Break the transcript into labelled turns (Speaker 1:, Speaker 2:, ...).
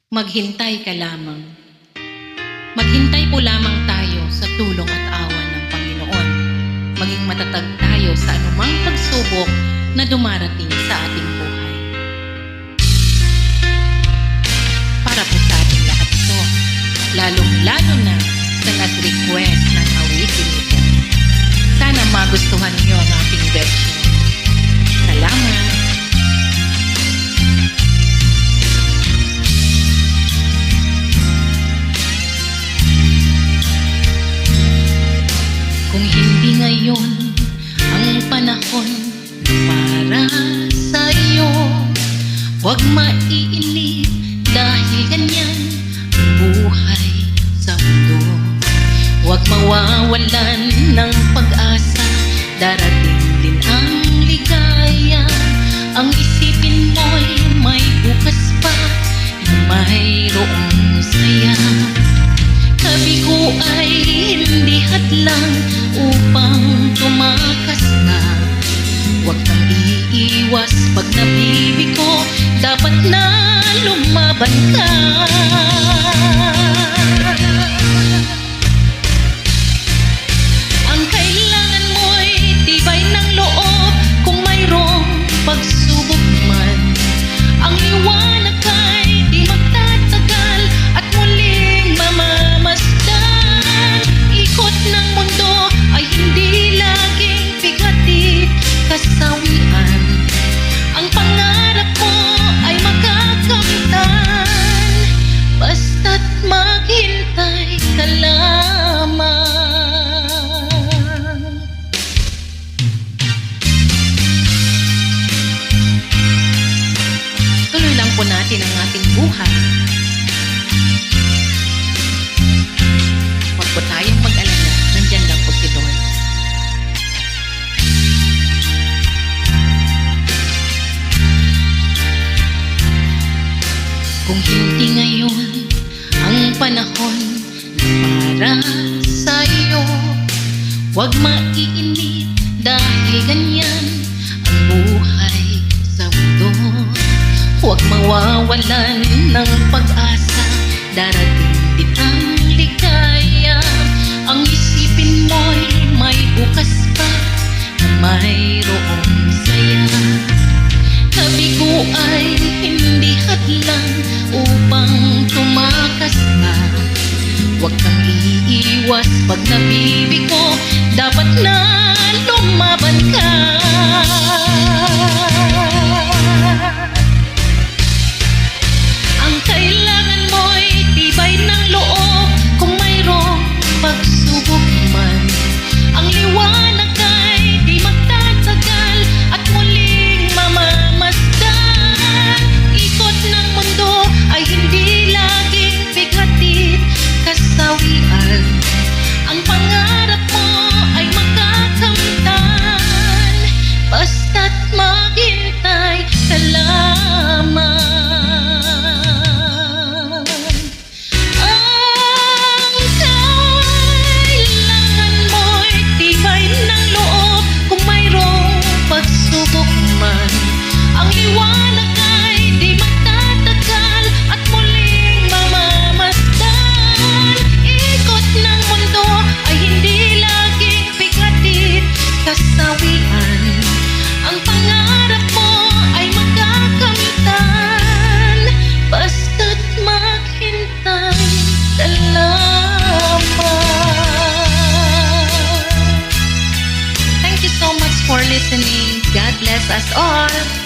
Speaker 1: Maghintay ka lamang. Maghintay po lamang tayo sa tulong at awa ng Panginoon. Maging matatag tayo sa anumang pagsubok na dumarating sa ating buhay. Para po sa ating lahat ito, lalong-lalo na sa nag-request ng awitin ito. Sana magustuhan niyo ang ating version. Salamat! Kung hindi ngayon ang panahon para sa iyo, huwag maiinip dahil ganyan ang buhay sa mundo. Huwag mawawalan ng pag-asa, darating din ang ligaya. Ang isipin mo'y may bukas pa na mayroong saya. Sabi ko ay hindi hadlang upang tumakas na. Huwag kang iiwas pag nabibig ko, dapat na lumaban ka. Ang kailangan mo'y tibay ng loob kung mayroong pagsubok man. Ang liwanag ay di magtatagal at muling mamamasdan. Ikot ng mundo ay hindi laging bigatit kasawian. Ang pangarap mo ay makakamtan, basta't maghintay ka lamang. Tuloy lang po natin ang ating buhay. Huwag po tayong mag-alala, nandyan lang po si Lord. Kung hindi ngayon ang panahon para sa iyo, huwag maiinip dahil ganyan ang buhay sa mundo. Huwag mawawalan ng pag-asa, darating din ang ligaya. Ang isipin mo'y may bukas pa na mayroong saya. Sabi ko ay hindi hadlang upang tumakas na. Huwag kang iiwas pag nabibig ko, dapat na lumaban ka. Ang kailangan mo'y tibay ng loob kung mayroong pagsubok man. Ang liwanag ay di magtatagal at muling mamamasdan. Ikot ng mundo ay hindi laging bigatit kasawian. Ang pangarap mo ay makakamtan, basta't maghintay ka lamang. Ang kailangan mo'y tibay ng loob kung mayroong pagsubok man. Ang liwanag ay di magtatagal at muling mamamasdan. Ikot ng mundo ay hindi laging bigatit kasawian. Ang pangarap mo ay makakamtan, basta't maghintay ka lamang. Thank you so much for listening. God bless us all.